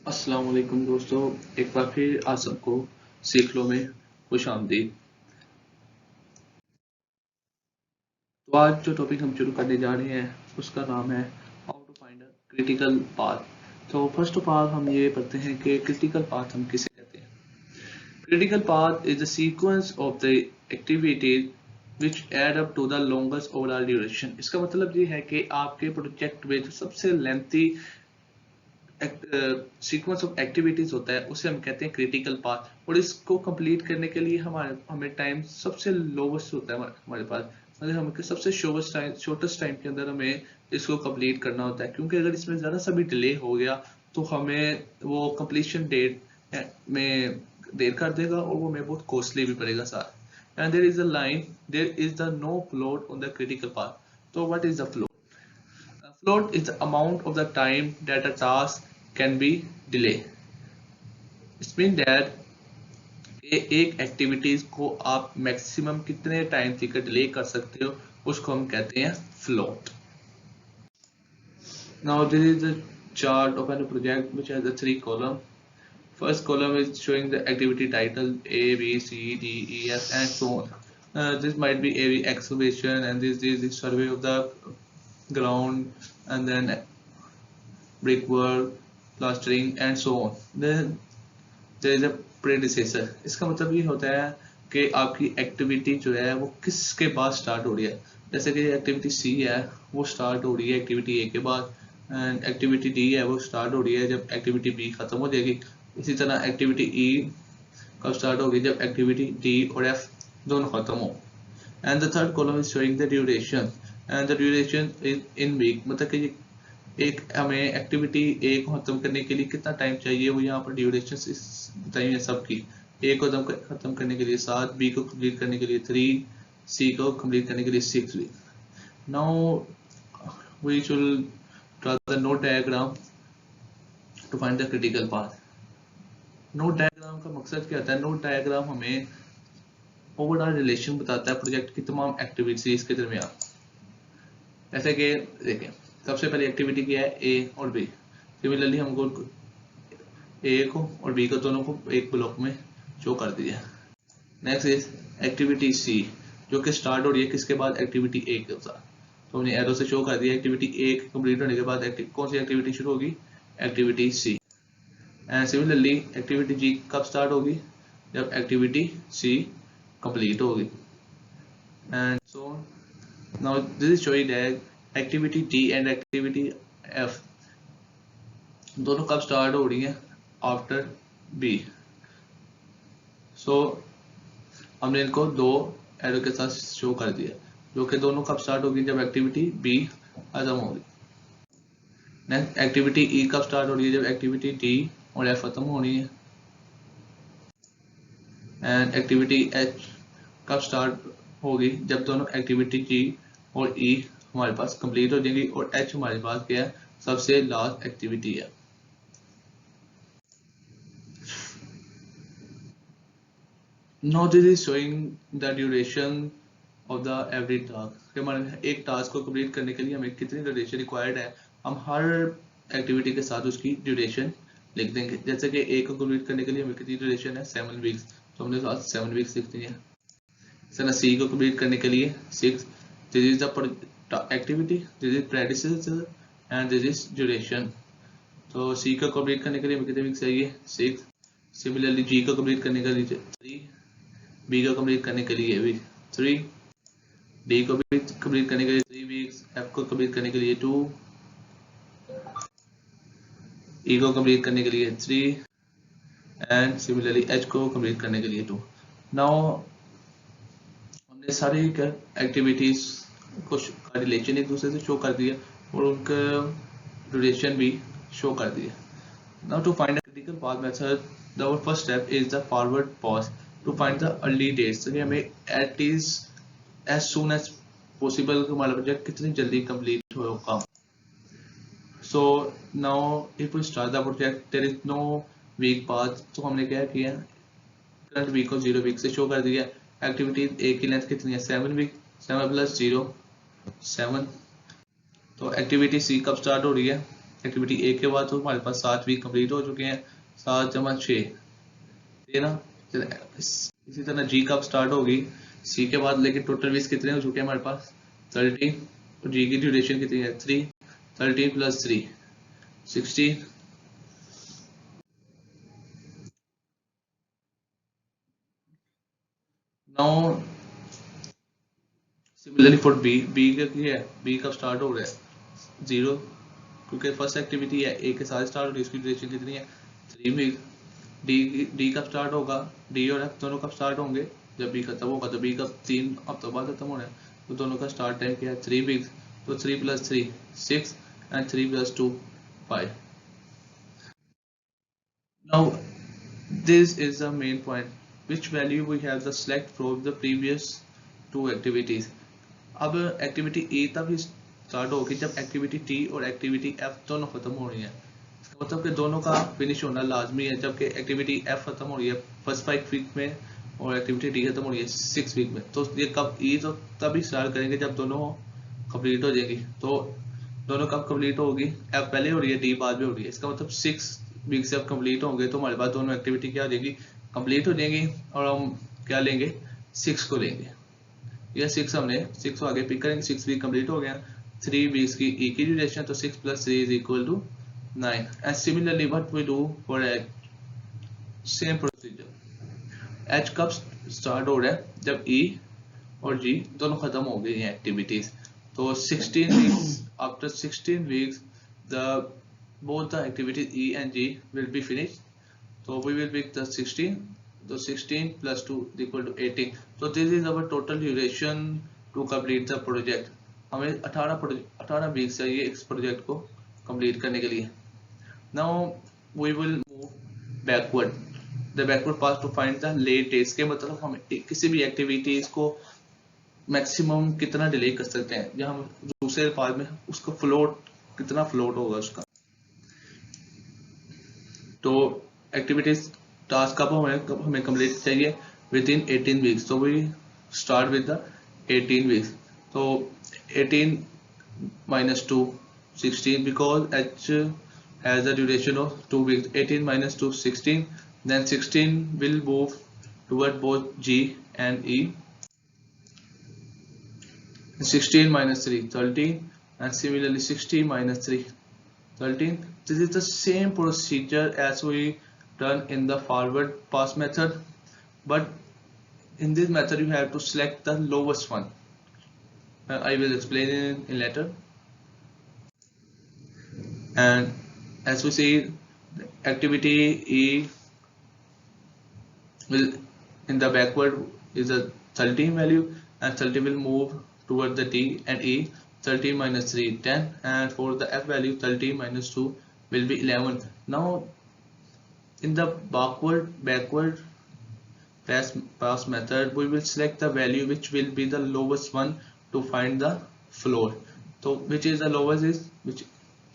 अस्सलाम वालेकुम दोस्तों, एक बार फिर आप सबको सीख लो में खुश आमदीद। तो आज जो टॉपिक हम शुरू करने जा रहे हैं उसका नाम है how to find a critical path. तो फर्स्ट ऑफ ऑल हम ये पढ़ते हैं कि क्रिटिकल पाथ हम किसे कहते हैं। Critical path is the sequence of the activities which add up to the longest overall duration. इसका मतलब ये है कि आपके प्रोजेक्ट में जो सबसे लेंथी सीक्वेंस ऑफ एक्टिविटीज होता है उसे हम कहते हैं क्रिटिकल पाथ। और इसको कंप्लीट करने के लिए हमें टाइम सबसे लोवेस्ट होता है हमारे पास, मतलब हमें सबसे शॉर्टेस्ट टाइम के अंदर हमें इसको कंप्लीट करना होता है, क्योंकि अगर इसमें ज़रा सा भी डिले हो गया तो हमें वो कंप्लीशन डेट में देर कर देगा और वो हमें बहुत कॉस्टली भी पड़ेगा साथ। And there is the no float on the critical path. तो what is the float? Float is the amount of the time that a task can be delayed. It means that एक activities को आप maximum कितने time तक delay कर सकते हो उसको हम कहते हैं float. Now this is the chart of a project which has the three columns. First column is showing the activity title A, B, C, D, E, F, and so on. This might be a excavation, and this is the survey of the ground, and then brickwork, plastering, and so on. Then there is a predecessor. इसका मतलब ये होता है कि आपकी activity जो है वो किसके बाद स्टार्ट हो रही है। जैसे कि एक्टिविटी सी है वो स्टार्ट हो रही है एक्टिविटी ए के बाद, एंड एक्टिविटी डी है वो स्टार्ट हो रही है जब एक्टिविटी बी खत्म हो जाएगी। इसी तरह एक्टिविटी ई कब स्टार्ट होगी? जब एक्टिविटी डी और एफ दोनों खत्म हो। And the third column is showing the duration, and the duration is in week, मतलब कि एक हमें एक्टिविटी ए को खत्म करने के लिए कितना टाइम चाहिए वो यहाँ पर ड्यूरेशन बताई है सबकी। ए को खत्म करने के लिए 7, बी को कंप्लीट करने के लिए 3, सी को कंप्लीट करने के लिए 6 week. Now we should draw the node diagram to find the critical path. Node diagram का मकसद क्या होता है? नोड डायग्राम हमें ओवरऑल रिलेशन बताता है प्रोजेक्ट की तमाम एक्टिविटीज के दरमियान। जैसे कि देखें, सबसे पहले एक्टिविटी क्या है? ए और बी। सिमिलरली हमको ए को और बी को दोनों को एक ब्लॉक में शो कर दिया। नेक्स्ट इज एक्टिविटी सी, जो कि स्टार्ट हो रही है किसके बाद? एक्टिविटी ए के साथ। तो हमने एरो से शो कर दिया एक्टिविटी ए कंप्लीट होने के बाद कौन सी एक्टिविटी शुरू होगी? Activity C. And similarly activity G कब स्टार्ट होगी? जब एक्टिविटी सी कंप्लीट होगी। And so now this is showing that activity D and activity F दोनों कब स्टार्ट हो रही हैं? After B. सो हमने इनको दो एरो के साथ शो कर दिया, जो कि दोनों कब स्टार्ट होगी? जब एक्टिविटी बी खत्म होगी। नेक्स्ट एक्टिविटी ई कब स्टार्ट हो रही है? जब एक्टिविटी डी और एफ खत्म होनी है। एंड एक्टिविटी एच कब स्टार्ट होगी? जब दोनों एक्टिविटी जी और ई हमारे पास कंप्लीट हो जाएंगी और एच हमारे पास क्या है? सबसे लास्ट एक्टिविटी है। Now this is showing the duration of the every task। हमारे एक टास्क को कंप्लीट करने के लिए हमें कितनी ड्यूरेशन रिक्वायर्ड है, हम हर एक्टिविटी के साथ उसकी ड्यूरेशन लिख देंगे। जैसे कि ए को कंप्लीट करने के लिए हमें कितनी ड्यूरेशन है? 7 वीक्स, तो हमने साथ 7 वीक्स लिख दी है। सर सी को कंप्लीट करने के लिए 6। This is the activity, this is predecessor and this is duration. तो सी को कंप्लीट करने के लिए हमें कितने वीक्स चाहिए? 6। सिमिलरली जी को कंप्लीट करने के लिए 3, बी को कंप्लीट करने के लिए भी 3, डी को भी कंप्लीट करने के लिए 3 वीक्स, एफ को कंप्लीट करने के लिए 2, ई को कंप्लीट करने के लिए 3, एंड सिमिलरली एच को कंप्लीट करने के लिए 2। नाउ हमने सारी एक्टिविटीज को रिलेशन एक दूसरे से शो कर दिया और उनका ड्यूरेशन भी शो कर दिया। Now to find a critical path method, our first step is the forward pause to find the early dates. हमें at is as soon as possible हमारा प्रोजेक्ट कितनी जल्दी कंप्लीट होगा। So now if we start the project there is no week path, तो हमने क्या किया? Current week को 0 वीक से शो कर दिया। एक्टिविटी ए की लेंथ कितनी है? 7 वीक, 7 + 0 7। तो एक्टिविटी सी कब स्टार्ट हो रही है? एक्टिविटी ए के बाद तो हमारे पास 7 वीक कंप्लीट हो चुके हैं, 7 जमा 6 ना। इसी तरह जी कब स्टार्ट होगी, सी के बाद, लेकिन टोटल वीक्स कितने हो चुके हैं हमारे पास 13, और जी की ड्यूरेशन कितनी है 3, 13 + 3 16। Now similarly for B, B का क्या है, बी कब स्टार्ट हो रहा है 0, क्योंकि फर्स्ट एक्टिविटी है ए के साथ स्टार्ट हो रही है, उसकी ड्यूरेशन कितनी है 3 वीक। डी कब स्टार्ट होगा, डी और एफ दोनों कब स्टार्ट होंगे, जब बी खत्म होगा, तो बी कब 3 हफ्तों बाद खत्म होना है, तो दोनों का स्टार्ट टाइम क्या है 3 वीक्स, तो 3 + 3 6 and 3 + 2 5। Now this is the main point, which value we have the select from the previous 2 activities। अब एक्टिविटी ए तब स्टार्ट होगी जब एक्टिविटी टी और एक्टिविटी एफ दोनों खत्म हो रही है, इसका मतलब कि दोनों का फिनिश होना लाजमी है, जबकि एक्टिविटी एफ खत्म हो रही है फर्स्ट 5 वीक में और एक्टिविटी टी खत्म हो रही है 6 वीक में, तो ये कब ई तो तभी स्टार्ट करेंगे जब दोनों कंप्लीट हो जाएगी। तो दोनों कब कंप्लीट होगी, एफ पहले हो रही है डी बाद में हो रही है, इसका मतलब 6 वीक से अब कंप्लीट होंगे तो हमारे पास दोनों एक्टिविटी क्या हो जाएगी कंप्लीट हो जाएंगी, और हम क्या लेंगे 6 को लेंगे, या 6 हमने 6 आगे पिक करेंगे, 6 वीक कंप्लीट हो गया, 3 वीक्स की ई की ड्यूरेशन, तो 6 + 3 = 9। And similarly what we do for H, same procedure. H कब स्टार्ट हो रहा है, जब ई और जी दोनों खत्म हो गई हैं एक्टिविटीज, तो 16 weeks, after 16 weeks the both the activities E and G will be finished, so we will pick the 16, so 16 + 2 = 18, so this is our total duration to complete the project। हमें 18 वीक चाहिए इस project को complete करने के लिए। now we will move backward, the backward path to find the late days, के मतलब हम किसी भी एक्टिविटीज को मैक्सिमम कितना डिले कर सकते हैं, या हम दूसरे पार्ट में उसका फ्लोट कितना फ्लोट होगा उसका। तो एक्टिविटीज टास्क कब हमें कंप्लीट चाहिए विद इन 18 वीक्स, तो we start with the 18 weeks, तो 18 - 2 16, because H has a duration of 2 weeks, 18 - 2 16, then 16 will move toward both G and E, 16 - 3 13, and similarly 16 - 3 13. This is the same procedure as we done in the forward pass method, but in this method you have to select the lowest one. I will explain in later. And as we see, activity E will in the backward is a 13 value, and 13 will move toward the D and E, 13 - 3 10, and for the F value 13 - 2 will be 11. Now in the backward pass method we will select the value which will be the lowest one to find the floor, so which is the lowest is which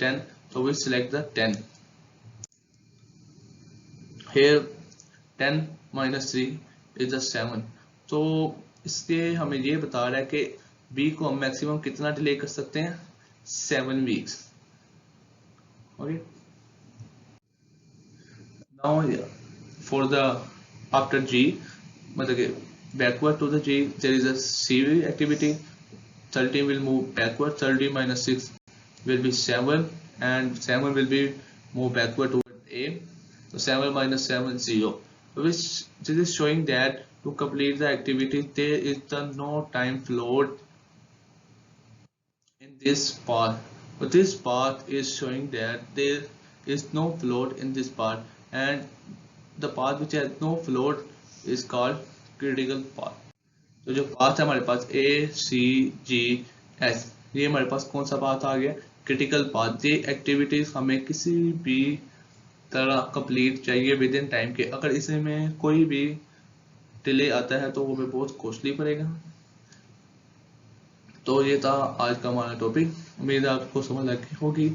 10, so we select the 10 here, 10 - 3 is the 7, तो इसके हमें ये बता रहा है कि B को हम मैक्सिमम कितना डिले कर सकते हैं 7 weeks. Okay, now for the after G, मतलब backward to the G there is a C activity, 13 will move backward, 13 - 6 will be 7, and 7 will be move backward toward A, so 7 - 7 0, which this is showing that to complete the activity there is the no time float in this path, but this path is showing that there is no float in this path, and the path which has no float is called critical path। तो जो path है हमारे पास A C G S, ये हमारे पास कौन सा path आ गया critical path. ये एक्टिविटीज हमें किसी भी तरह कंप्लीट चाहिए विद इन टाइम के, अगर इसमें कोई भी डिले आता है तो वो हमें बहुत कॉस्टली पड़ेगा। तो ये था आज का हमारा टॉपिक, उम्मीद है आपको समझ लगी होगी।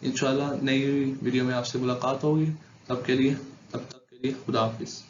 इंशाल्लाह नई वीडियो में आपसे मुलाकात होगी, तब तक के लिए खुदा हाफिज।